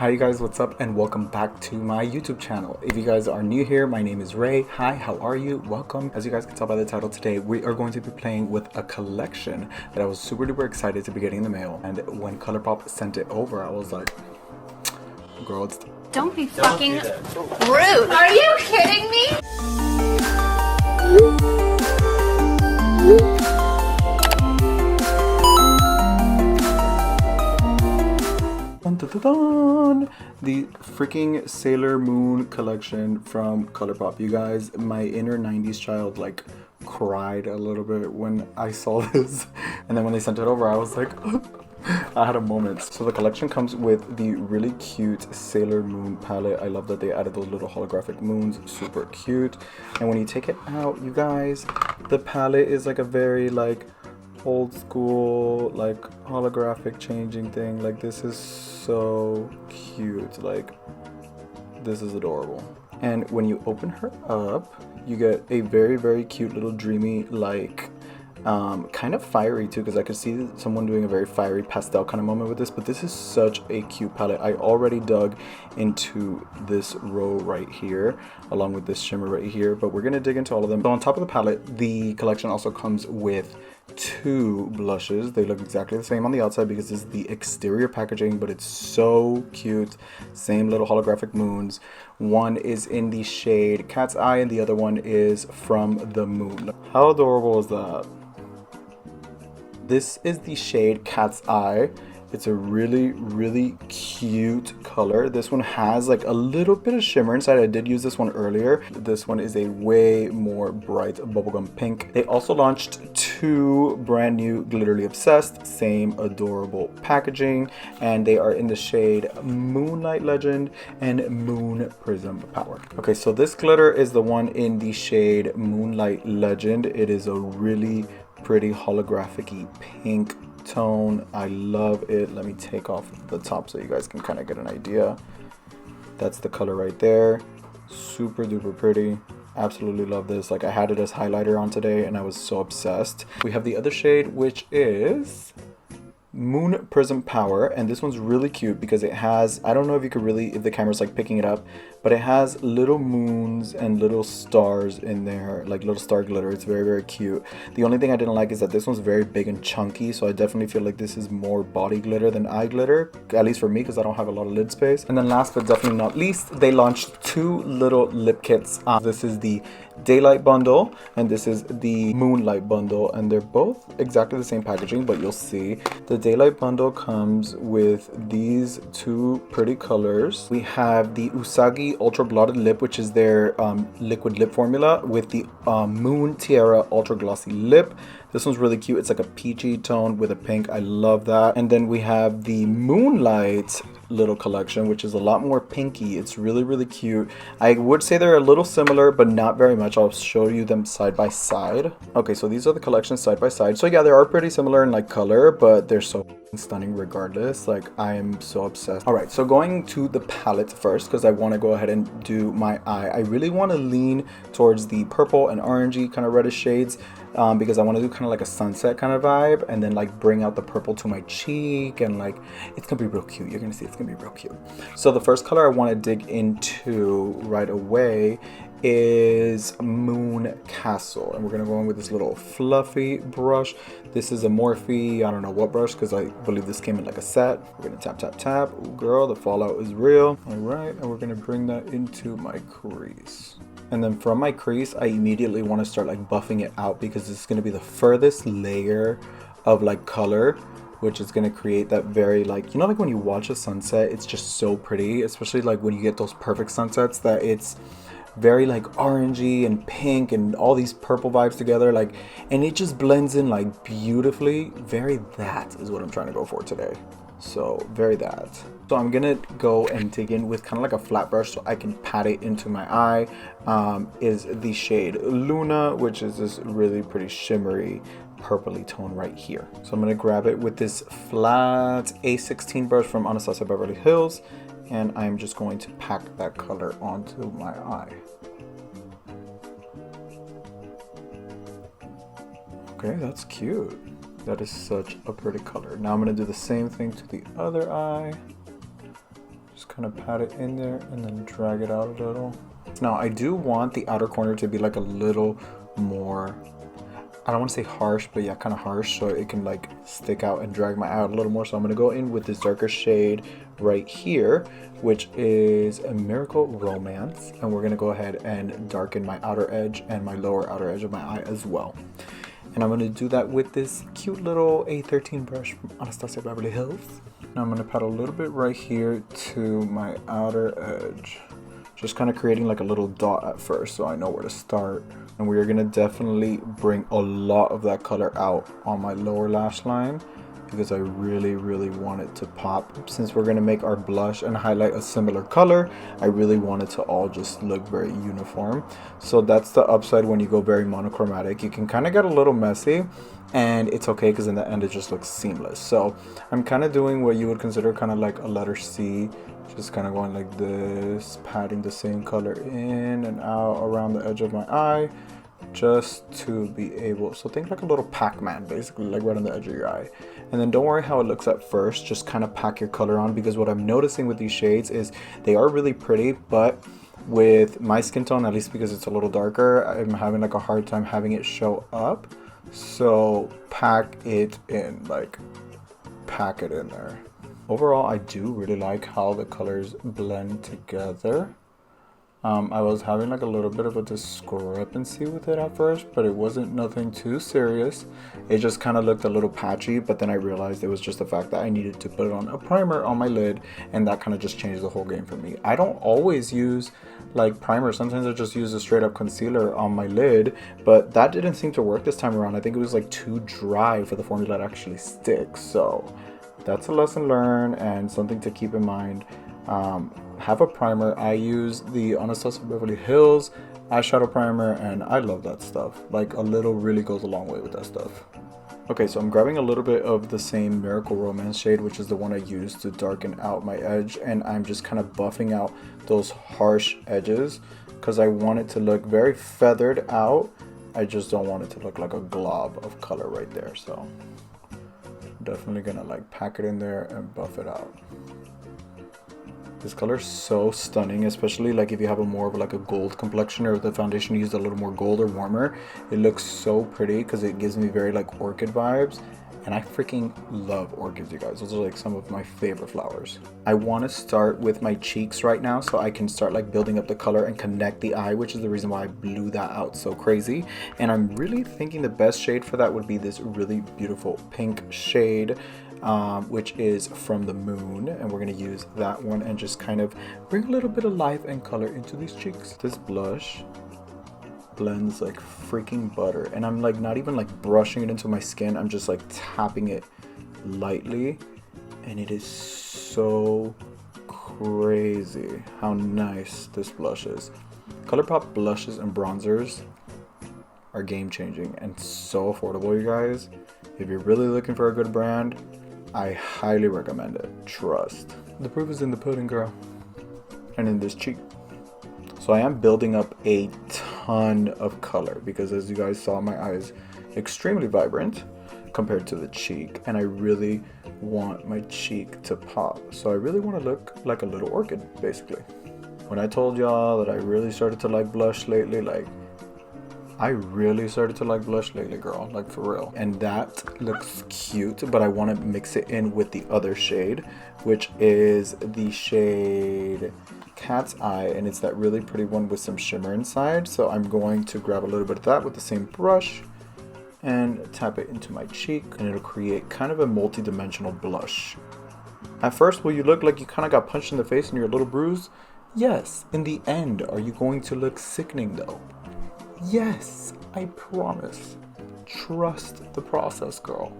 Hi you guys, what's up, and welcome back to my YouTube channel. If you guys are new here, my name is Ray. Hi, how are you? Welcome. As you guys can tell by the title, today we are going to be playing with a collection that I was super duper excited to be getting in the mail. And when Colourpop sent it over, I was like, girl, it's... Don't be fucking rude. Are you kidding me? Dun, dun, dun, dun. The freaking Sailor Moon collection from Colourpop. You guys, my inner 90s child like cried a little bit when I saw this, and then when they sent it over I was like I had a moment. So the collection comes with the really cute Sailor Moon palette. I love that they added those little holographic moons, super cute. And when you take it out, you guys, the palette is like a very like old school like holographic changing thing. Like, this is so cute. Like, this is adorable. And when you open her up, you get a very cute little dreamy like kind of fiery too, because I could see someone doing a very fiery pastel kind of moment with this. But this is such a cute palette. I already dug into this row right here along with this shimmer right here, but we're gonna dig into all of them. So on top of the palette, the collection also comes with two blushes. They look exactly the same on the outside because this is the exterior packaging, but it's so cute. Same little holographic moons. One is in the shade Cat's Eye and the other one is From the Moon. How adorable is that? This is the shade Cat's Eye. It's a really cute color. This one has like a little bit of shimmer inside. I did use this one earlier. This one is a way more bright bubblegum pink. They also launched two brand new Glitterly Obsessed, same adorable packaging, and they are in the shade Moonlight Legend and Moon Prism Power. Okay, so this glitter is the one in the shade Moonlight Legend. It is a really pretty holographic-y pink tone. I love it. Let me take off the top so you guys can kind of get an idea. That's the color right there. Super duper pretty. Absolutely love this. Like, I had it as highlighter on today and I was so obsessed. We have the other shade, which is Moon Prism Power, and this one's really cute because it has, I don't know if you could really, if the camera's like picking it up, but it has little moons and little stars in there, like little star glitter. It's very cute. The only thing I didn't like is that this one's very big and chunky, so I definitely feel like this is more body glitter than eye glitter, at least for me, because I don't have a lot of lid space. And then last but definitely not least, they launched two little lip kits. This is the Daylight bundle and this is the Moonlight bundle, and they're both exactly the same packaging, but you'll see the Daylight bundle comes with these two pretty colors. We have the Usagi Ultra Blotted Lip, which is their liquid lip formula, with the Moon Tiara Ultra Glossy Lip. This one's really cute. It's like a peachy tone with a pink. I love that. And then we have the Moonlight little collection, which is a lot more pinky. It's really cute. I would say they're a little similar, but not very much. I'll show you them side by side. Okay, so these are the collections side by side. So yeah, they are pretty similar in like color, but they're so stunning regardless. Like, I am so obsessed. All right, so going to the palette first, because I want to go ahead and do my eye. I really want to lean towards the purple and orangey kind of reddish shades, because I want to do kind of like a sunset kind of vibe, and then like bring out the purple to my cheek, and like it's gonna be real cute. You're gonna see it's gonna be real cute. So the first color I want to dig into right away is Moon Castle, and we're gonna go in with this little fluffy brush. This is a Morphe, I don't know what brush, because I believe this came in like a set. We're gonna tap. Ooh, girl, the fallout is real. All right, and we're gonna bring that into my crease. And then from my crease, I immediately want to start like buffing it out, because it's going to be the furthest layer of like color, which is going to create that very like, you know, like when you watch a sunset, it's just so pretty, especially like when you get those perfect sunsets that it's very like orangey and pink and all these purple vibes together, like, and it just blends in like beautifully. Very, that is what I'm trying to go for today. So very that. So I'm gonna go and dig in with kind of like a flat brush so I can pat it into my eye. Is the shade Luna, which is this really pretty shimmery purpley tone right here. So I'm gonna grab it with this flat A16 brush from Anastasia Beverly Hills, and I'm just going to pack that color onto my eye. Okay, that's cute. That is such a pretty color. Now I'm gonna do the same thing to the other eye. Just kind of pat it in there and then drag it out a little. Now I do want the outer corner to be like a little more, I don't want to say harsh, but yeah, kind of harsh, so it can like stick out and drag my eye out a little more. So I'm going to go in with this darker shade right here, which is a Miracle Romance, and we're going to go ahead and darken my outer edge and my lower outer edge of my eye as well. And I'm going to do that with this cute little A13 brush from Anastasia Beverly Hills. Now I'm going to pat a little bit right here to my outer edge. Just kind of creating like a little dot at first so I know where to start. And we're going to definitely bring a lot of that color out on my lower lash line because I really want it to pop. Since we're going to make our blush and highlight a similar color, I really want it to all just look very uniform. So that's the upside when you go very monochromatic. You can kind of get a little messy, and it's okay because in the end it just looks seamless. So I'm kind of doing what you would consider kind of like a letter C. Just kind of going like this, patting the same color in and out around the edge of my eye, just to be able, so think like a little Pac-Man, basically, like right on the edge of your eye. And then don't worry how it looks at first, just kind of pack your color on, because what I'm noticing with these shades is they are really pretty, but with my skin tone, at least because it's a little darker, I'm having like a hard time having it show up. So pack it in, like pack it in there. Overall, I do really like how the colors blend together. I was having like a little bit of a discrepancy with it at first, but it wasn't nothing too serious. It just kind of looked a little patchy, but then I realized it was just the fact that I needed to put on a primer on my lid, and that kind of just changed the whole game for me. I don't always use like primer. Sometimes I just use a straight up concealer on my lid, but that didn't seem to work this time around. I think it was like too dry for the formula to actually stick. So that's a lesson learned and something to keep in mind. Have a primer. I use the Anastasia Beverly Hills eyeshadow primer, and I love that stuff. Like a little really goes a long way with that stuff. Okay, so I'm grabbing a little bit of the same Miracle Romance shade, which is the one I used to darken out my edge, and I'm just kind of buffing out those harsh edges because I want it to look very feathered out. I just don't want it to look like a glob of color right there. So definitely gonna like pack it in there and buff it out. This color is so stunning, especially like if you have a more of like a gold complexion, or if the foundation used a little more gold or warmer. It looks so pretty because it gives me very like orchid vibes, and I freaking love orchids, you guys. Those are like some of my favorite flowers. I want to start with my cheeks right now so I can start like building up the color and connect the eye, which is the reason why I blew that out so crazy. And I'm really thinking the best shade for that would be this really beautiful pink shade, which is from the Moon, and we're going to use that one and just kind of bring a little bit of life and color into these cheeks. This blush blends like freaking butter, and I'm like not even like brushing it into my skin. I'm just like tapping it lightly, and it is so crazy how nice this blush is. Colourpop blushes and bronzers are game changing and so affordable, you guys. If you're really looking for a good brand, I highly recommend it. Trust. The proof is in the pudding, girl. And in this cheek. So I am building up a ton of color because, as you guys saw, my eye is extremely vibrant compared to the cheek, and I really want my cheek to pop. So I really want to look like a little orchid, basically. When I told y'all that I really started to like blush lately, like I really started to like blush lately, girl, like for real. And that looks cute, but I want to mix it in with the other shade, which is the shade Cat's Eye, and it's that really pretty one with some shimmer inside. So I'm going to grab a little bit of that with the same brush and tap it into my cheek, and it'll create kind of a multi-dimensional blush. At first, will you look like you kind of got punched in the face and you're a little bruised? Yes. In the end, are you going to look sickening though? Yes, I promise. Trust the process, girl.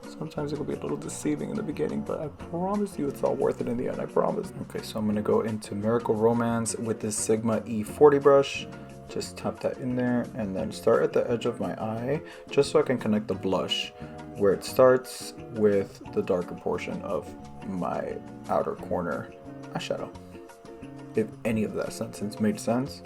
Sometimes it'll be a little deceiving in the beginning, but I promise you it's all worth it in the end, I promise. Okay, so I'm gonna go into Miracle Romance with this Sigma E40 brush. Just tap that in there and then start at the edge of my eye, just so I can connect the blush where it starts with the darker portion of my outer corner eyeshadow. If any of that sentence made sense,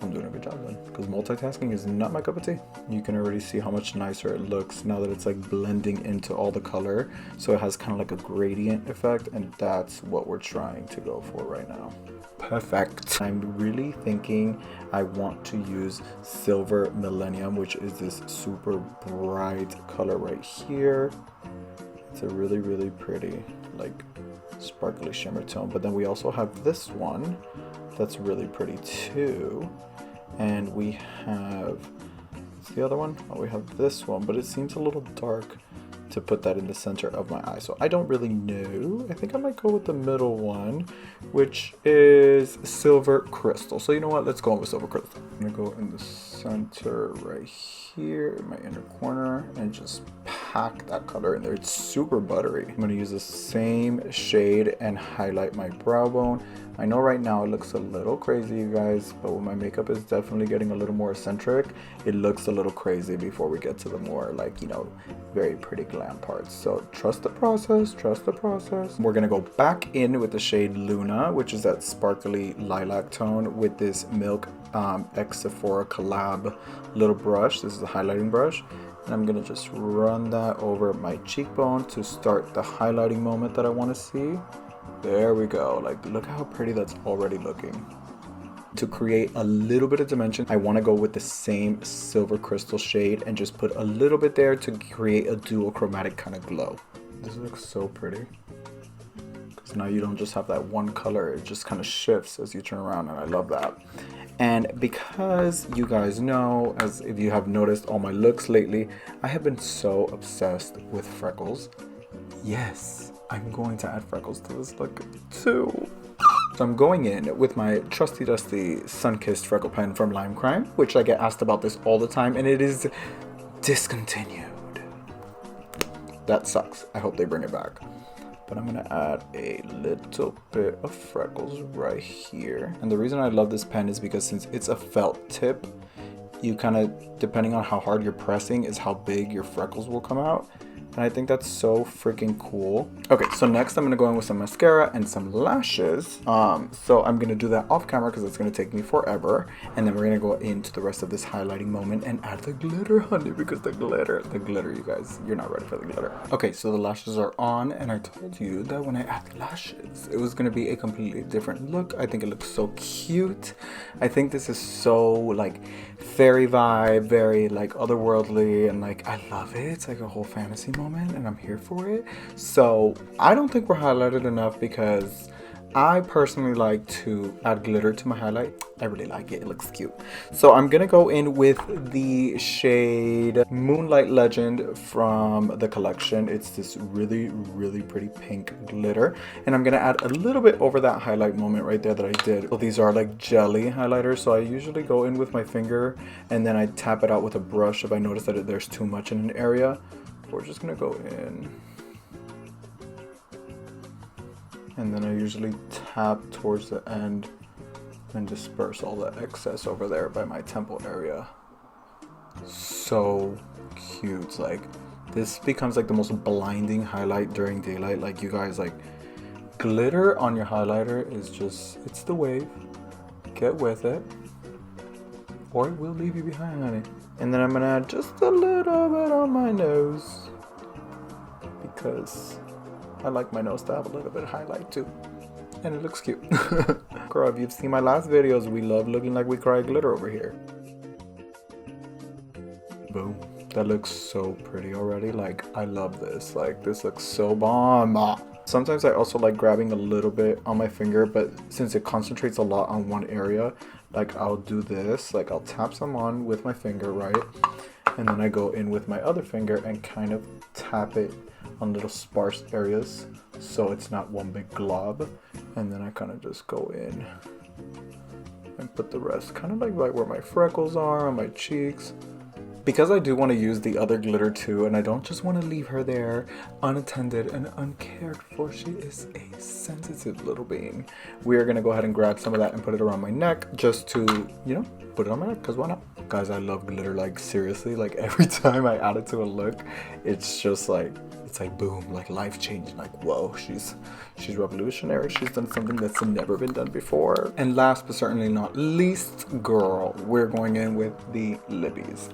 I'm doing a good job then, because multitasking is not my cup of tea. You can already see how much nicer it looks now that it's like blending into all the color. So it has kind of like a gradient effect, and that's what we're trying to go for right now. Perfect. I'm really thinking I want to use Silver Millennium, which is this super bright color right here. It's a really, really pretty, like, sparkly shimmer tone. But then we also have this one that's really pretty too. And we have, what's the other one? Oh, we have this one, but it seems a little dark to put that in the center of my eye. So I don't really know. I think I might go with the middle one, which is Silver Crystal. So you know what? Let's go with Silver Crystal. I'm gonna go in the center right here in my inner corner and just pack that color in there. It's super buttery. I'm gonna use the same shade and highlight my brow bone. I know right now it looks a little crazy, you guys, but when my makeup is definitely getting a little more eccentric, it looks a little crazy before we get to the more, like, you know, very pretty glam parts. So trust the process, trust the process. We're gonna go back in with the shade Luna, which is that sparkly lilac tone, with this Milk X Sephora collab little brush. This is a highlighting brush. And I'm gonna just run that over my cheekbone to start the highlighting moment that I wanna see. There we go. Like, look how pretty that's already looking. To create a little bit of dimension, I want to go with the same Silver Crystal shade and just put a little bit there to create a dual chromatic kind of glow. This looks so pretty. Because now you don't just have that one color, it just kind of shifts as you turn around, and I love that. And because you guys know, as if you have noticed all my looks lately, I have been so obsessed with freckles. Yes, I'm going to add freckles to this look too. So I'm going in with my trusty dusty sun-kissed freckle pen from Lime Crime, which I get asked about this all the time, and it is discontinued. That sucks. I hope they bring it back. But I'm gonna add a little bit of freckles right here. And the reason I love this pen is because since it's a felt tip, you kind of, depending on how hard you're pressing, is how big your freckles will come out. And I think that's so freaking cool. Okay, so next I'm gonna go in with some mascara and some lashes. So I'm gonna do that off camera because it's gonna take me forever. And then we're gonna go into the rest of this highlighting moment and add the glitter, honey, because the glitter, you guys, you're not ready for the glitter. Okay, so the lashes are on, and I told you that when I add the lashes, it was gonna be a completely different look. I think it looks so cute. I think this is so, like, fairy vibe, very, like, otherworldly, and, like, I love it. It's like a whole fantasy moment, and I'm here for it. So I don't think we're highlighted enough because I personally like to add glitter to my highlight. I really like it. It looks cute. So I'm gonna go in with the shade Moonlight Legend from the collection. It's this really, really pretty pink glitter. And I'm gonna add a little bit over that highlight moment right there that I did. So these are like jelly highlighters. So I usually go in with my finger and then I tap it out with a brush if I notice that there's too much in an area. We're just gonna go in. And then I usually tap towards the end and disperse all the excess over there by my temple area. So cute. Like, this becomes like the most blinding highlight during daylight. Like, you guys, like, glitter on your highlighter is just, it's the wave. Get with it, or it will leave you behind, honey. And then I'm gonna add just a little bit on my nose because I like my nose to have a little bit of highlight too. And it looks cute. Girl, if you've seen my last videos, we love looking like we cry glitter over here. Boom. That looks so pretty already. Like, I love this. Like, this looks so bomb. Sometimes I also like grabbing a little bit on my finger, but since it concentrates a lot on one area, like, I'll do this. Like, I'll tap some on with my finger, right? And then I go in with my other finger and kind of tap it on little sparse areas so it's not one big glob. And then I kind of just go in and put the rest kind of like right where my freckles are on my cheeks. Because I do want to use the other glitter too, and I don't just want to leave her there unattended and uncared for. She is a sensitive little being. We are going to go ahead and grab some of that and put it around my neck just to, you know, put it on my neck, because why not? Guys, I love glitter, like, seriously. Like, every time I add it to a look, it's just like, it's like boom, like life changing, like whoa, she's revolutionary. She's done something that's never been done before. And last but certainly not least, girl, we're going in with the lippies.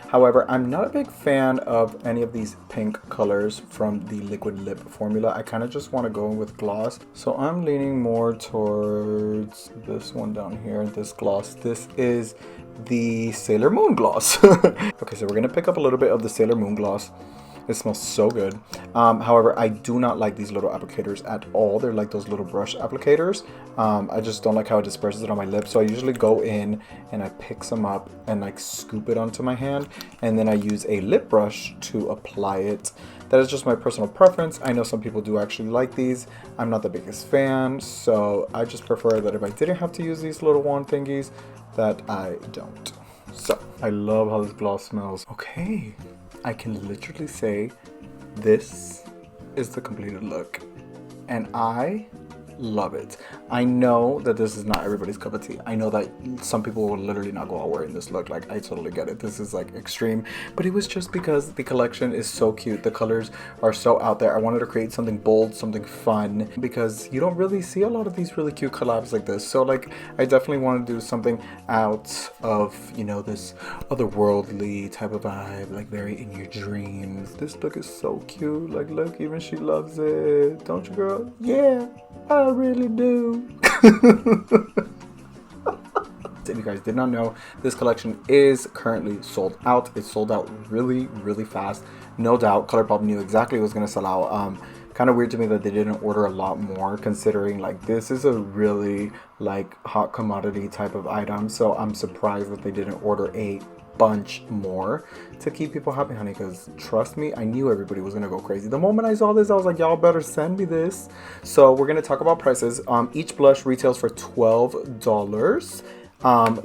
However, I'm not a big fan of any of these pink colors from the liquid lip formula. I kind of just want to go in with gloss, so I'm leaning more towards this one down here, this gloss. This is the Sailor Moon gloss. Okay, so we're gonna pick up a little bit of the Sailor Moon gloss. It smells so good. However, I do not like these little applicators at all. They're like those little brush applicators. I just don't like how it disperses it on my lips. So I usually go in and I pick some up and like scoop it onto my hand. And then I use a lip brush to apply it. That is just my personal preference. I know some people do actually like these. I'm not the biggest fan. So I just prefer that if I didn't have to use these little wand thingies, that I don't. So I love how this gloss smells. Okay. I can literally say this is the completed look and I love it. I know that this is not everybody's cup of tea. I know that some people will literally not go out wearing this look. Like, I totally get it. This is like extreme, but it was just because the collection is so cute. The colors are so out there. I wanted to create something bold, something fun, because you don't really see a lot of these really cute collabs like this. So like, I definitely want to do something out of, you know, this otherworldly type of vibe, like very in your dreams. This look is so cute. Like, look, even she loves it. Don't you, girl? Yeah, I really do. If you guys did not know, this collection is currently sold out. It sold out really, really fast. No doubt Colourpop knew exactly what was going to sell out. Kind of weird to me that they didn't order a lot more, considering like this is a really like hot commodity type of item. So I'm surprised that they didn't order a bunch more to keep people happy, honey, because trust me, I knew everybody was gonna go crazy. The moment I saw this, I was like, y'all better send me this. So we're gonna talk about prices. Each blush retails for $12.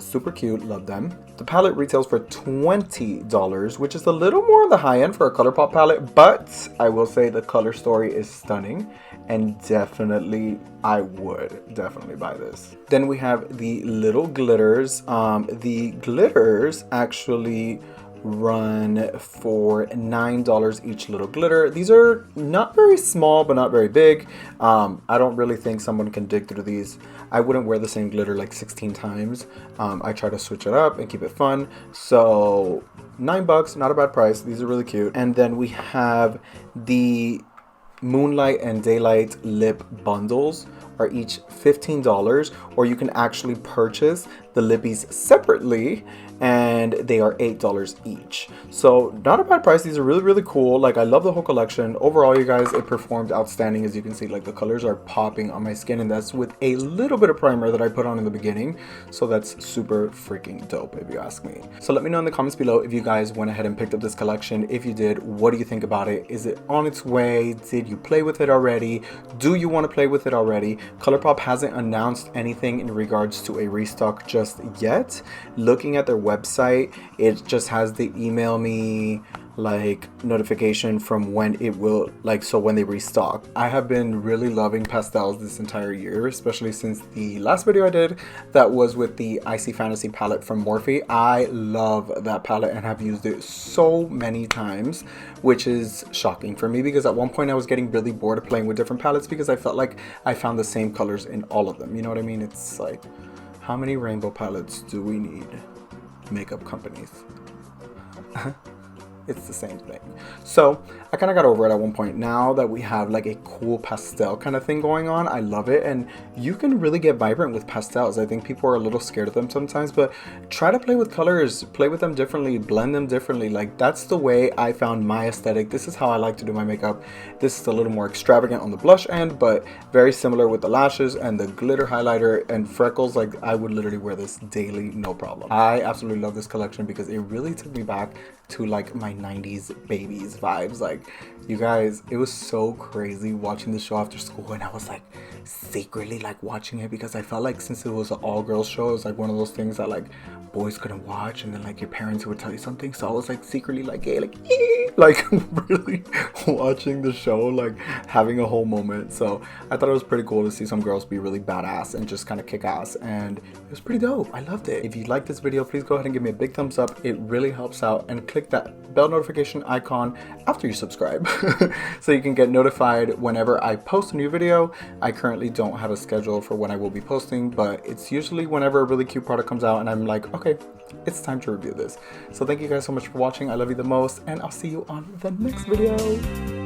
Super cute, love them. The palette retails for $20, which is a little more on the high end for a Colourpop palette, but I will say the color story is stunning, and definitely I would definitely buy this. Then we have the little glitters. The glitters actually run for $9 each little glitter. These are not very small, but not very big. I don't really think someone can dig through these. I wouldn't wear the same glitter like 16 times. I try to switch it up and keep it fun. So $9, not a bad price. These are really cute. And then we have the Moonlight and Daylight lip bundles are each $15, or you can actually purchase the lippies separately and they are $8 each. So not a bad price. These are really, really cool. Like, I love the whole collection. Overall, you guys, it performed outstanding. As you can see, like, the colors are popping on my skin, and that's with a little bit of primer that I put on in the beginning. So that's super freaking dope, if you ask me. So let me know in the comments below if you guys went ahead and picked up this collection. If you did, what do you think about it? Is it on its way? Did you play with it already? Do you want to play with it already? Colourpop hasn't announced anything in regards to a restock just yet. Looking at their website, it just has the email me like notification from when it will, like, so when they restock. I have been really loving pastels this entire year, especially since the last video I did that was with the Icy Fantasy palette from Morphe. I love that palette and have used it so many times, which is shocking for me because at one point I was getting really bored of playing with different palettes because I felt like I found the same colors in all of them. You know what I mean? It's like, how many rainbow palettes do we need? Makeup companies. It's the same thing. So I kind of got over it at one point. Now that we have like a cool pastel kind of thing going on, I love it. And you can really get vibrant with pastels. I think people are a little scared of them sometimes, but try to play with colors, play with them differently, blend them differently. Like, that's the way I found my aesthetic. This is how I like to do my makeup. This is a little more extravagant on the blush end, but very similar with the lashes and the glitter highlighter and freckles. Like, I would literally wear this daily, no problem. I absolutely love this collection because it really took me back to like my 90s babies vibes. Like, you guys, it was so crazy watching the show after school, and I was like secretly like watching it because I felt like since it was an all-girls show, it was like one of those things that like boys couldn't watch, and then like your parents would tell you something, so I was like secretly like gay, like like really watching the show, like having a whole moment. So I thought it was pretty cool to see some girls be really badass and just kind of kick ass, and it was pretty dope. I loved it. If you liked this video, please go ahead and give me a big thumbs up. It really helps out, and click that bell notification icon after you subscribe so you can get notified whenever I post a new video. I currently don't have a schedule for when I will be posting, but it's usually whenever a really cute product comes out and I'm like, okay, it's time to review this. So thank you guys so much for watching. I love you the most, and I'll see you on the next video.